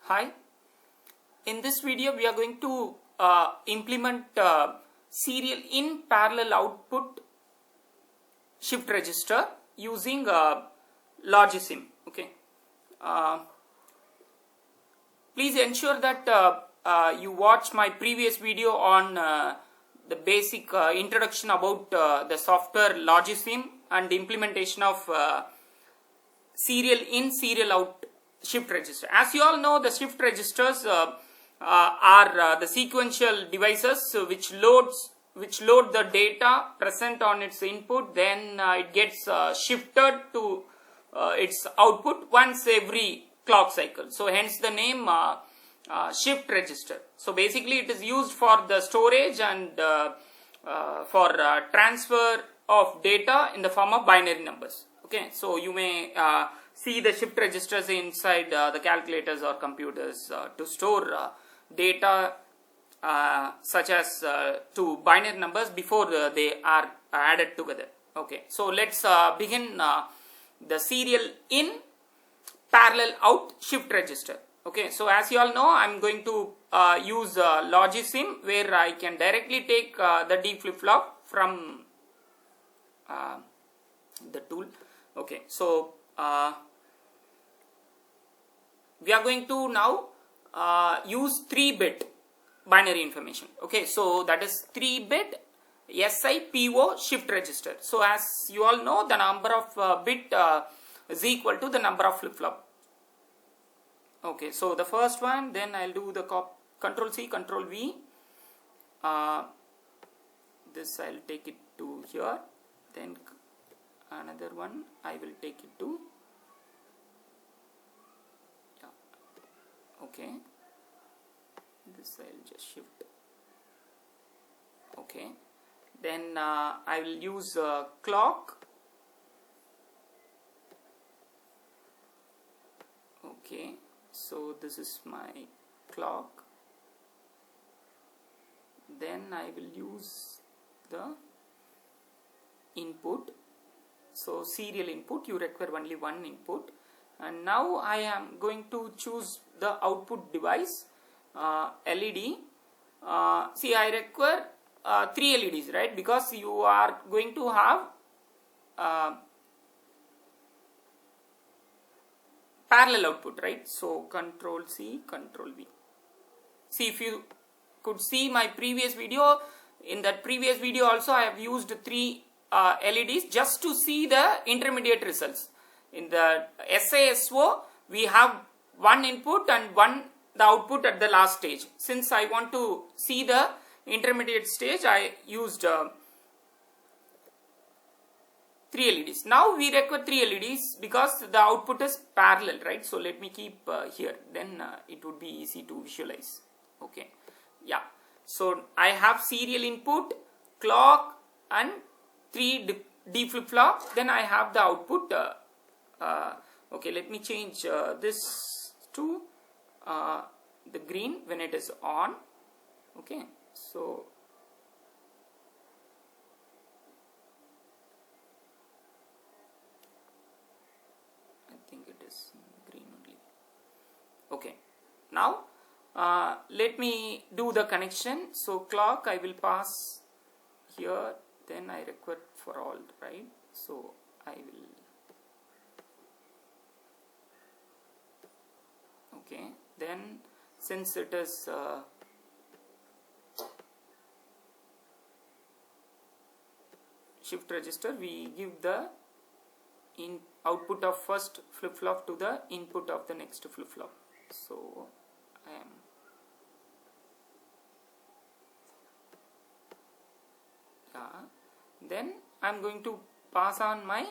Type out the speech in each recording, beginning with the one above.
Hi, in this video we are going to implement serial in parallel output shift register using Logisim. Okay. Please ensure that you watch my previous video on the basic introduction about the software Logisim and the implementation of serial in serial out shift register. As you all know, the shift registers are the sequential devices which load the data present on its input, then it gets shifted to its output once every clock cycle. So hence the name shift register. So basically it is used for the storage and for transfer of data in the form of binary numbers. Okay, so you may see the shift registers inside the calculators or computers to store data such as to binary numbers before they are added together. Okay, so let's begin the serial in parallel out shift register. Okay, so as you all know, I am going to use Logisim, where I can directly take the D flip-flop from the tool. Okay, so we are going to now use 3-bit binary information. Okay, so that is 3-bit SIPO shift register. So as you all know, the number of bit is equal to the number of flip-flop. Okay, so the first one, then I'll do the Control C, Control V. This I'll take it to here. Then another one I will take it to. Yeah. Okay. This I'll just shift. Okay. Then I will use clock. Okay. So this is my clock. Then I will use the input. So serial input, you require only one input. And now I am going to choose the output device, LED. See, I require 3 LEDs, right? Because you are going to have parallel output, right? So Control C, Control V. See, if you could see my previous video, in that previous video also I have used 3 LEDs just to see the intermediate results. In the SISO, we have one input and the output at the last stage. Since I want to see the intermediate stage, I used 3 LEDs. Now we require 3 LEDs because the output is parallel, right? So let me keep here, then it would be easy to visualize. Okay, yeah. So I have serial input, clock and 3 D flip-flop. Then I have the output. Okay, let me change this to the green when it is on. Okay, so green only. Okay, now let me do the connection. So clock I will pass here, then I require for all, right? So I will, okay, then since it is shift register, we give the output of first flip-flop to the input of the next flip-flop. So I am then I am going to pass on my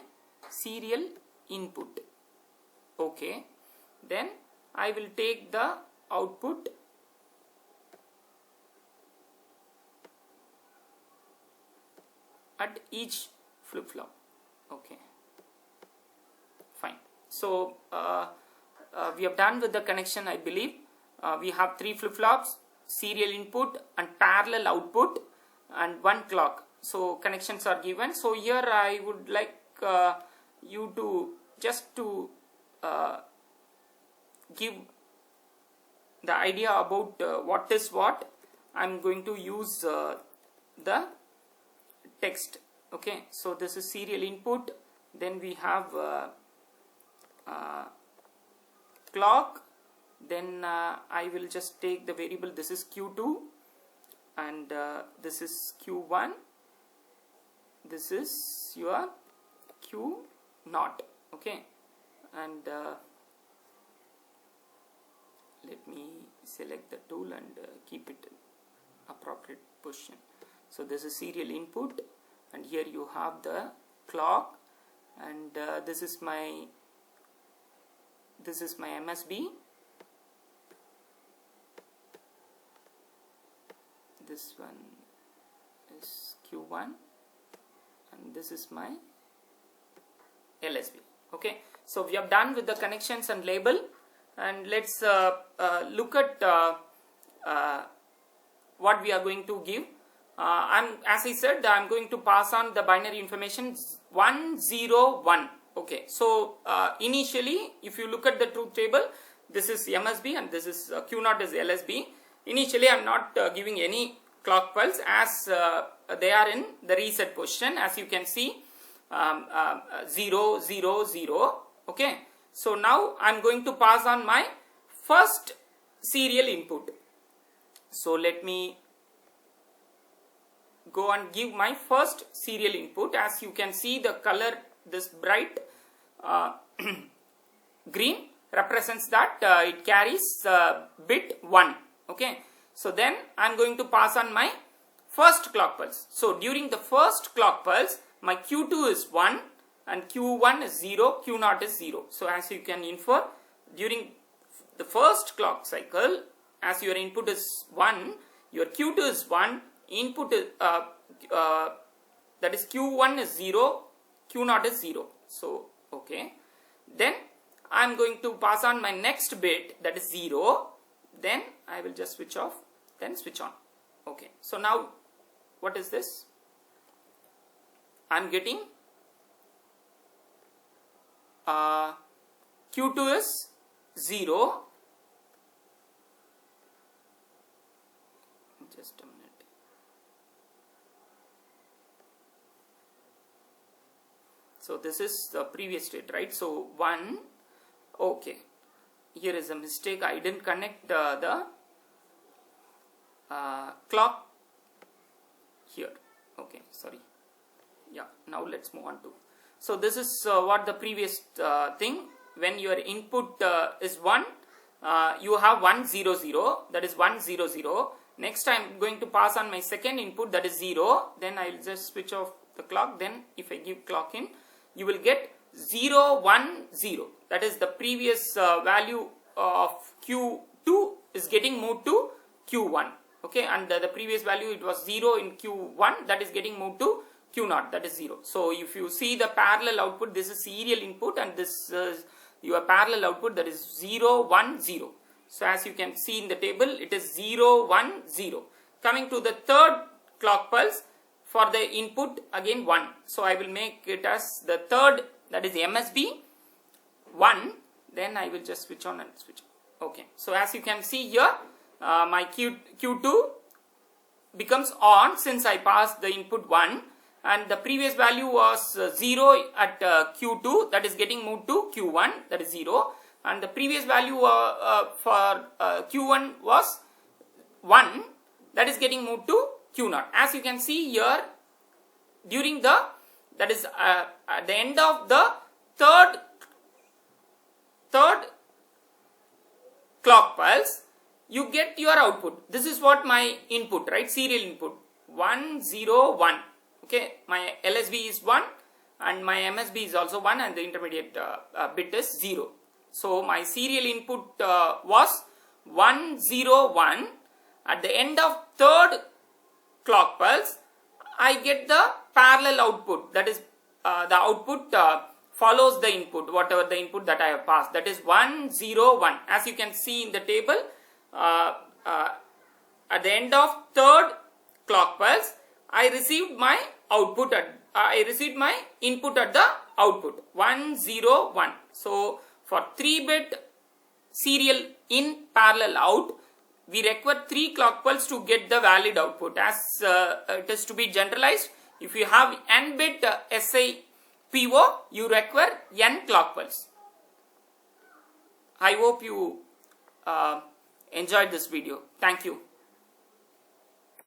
serial input. Okay, then I will take the output at each flip-flop. Okay, fine. So we have done with the connection, I believe. We have 3 flip-flops, serial input and parallel output and 1 clock. So connections are given. So here I would like you to just to give the idea about what is what, I'm going to use the text. Okay, so this is serial input, then we have clock, then I will just take the variable, this is Q2 and this is Q1, this is your Q0. Okay, and let me select the tool and keep it in appropriate position. So this is serial input, and here you have the clock, and this is my MSB. This one is Q1 and this is my LSB. Okay, so we have done with the connections and label, and let's look at what we are going to give. As I said, I'm going to pass on the binary information 1, 0, 1. Okay, so initially, if you look at the truth table, this is MSB and this is Q0 is LSB. Initially, I'm not giving any clock pulse as they are in the reset position. As you can see, 0, 0, 0. Okay, so now I'm going to pass on my first serial input. So let me go and give my first serial input. As you can see, the color, this bright green represents that it carries bit 1. Okay, so then I'm going to pass on my first clock pulse. So during the first clock pulse, my Q2 is 1 and Q1 is 0, Q0 is 0. So as you can infer, during the first clock cycle, as your input is 1, your Q2 is 1, input is, that is Q1 is 0, Q0 is 0. So, okay. Then I am going to pass on my next bit, that is 0. Then I will just switch off, then switch on. Okay. So now, what is this? I am getting Q2 is 0. Just a minute. So this is the previous state, right? So 1. Okay. Here is a mistake. I didn't connect the clock here. Okay, sorry. Yeah, now let's move on to. So this is what the previous thing. When your input is 1, you have 1, 0, 0. That is 1, 0, 0. Next I am going to pass on my second input, that is 0. Then I will just switch off the clock. Then if I give clock in, you will get 0, 1, 0. That is the previous value of Q2 is getting moved to Q1. Okay, and the previous value, it was 0 in Q1, that is getting moved to Q0, that is 0. So if you see the parallel output, this is serial input and this is your parallel output, that is 0, 1, 0. So as you can see in the table, it is 0, 1, 0. Coming to the third clock pulse, for the input again 1. So I will make it as the third, that is MSB 1. Then I will just switch on and switch on. Okay. So as you can see here, my Q2 becomes on since I passed the input 1. And the previous value was 0 at Q2, that is getting moved to Q1, that is 0. And the previous value for Q1 was 1, that is getting moved to Q0. As you can see here, during the, that is at the end of the third clock pulse, you get your output. This is what my input, right? Serial input 1, 0, 1. Okay, my LSB is 1 and my MSB is also 1 and the intermediate bit is 0. So my serial input was 1, 0, 1. At the end of third clock pulse, I get the parallel output. That is the output follows the input, whatever the input that I have passed. That is 1, 0, 1. As you can see in the table, at the end of third clock pulse, I received my output I received my input at the output 1, 0, 1. So for 3-bit serial in parallel out, we require 3 clock pulse to get the valid output. As it is to be generalized, if you have n bit SIPO, you require n clock pulse. I hope you enjoyed this video. Thank you.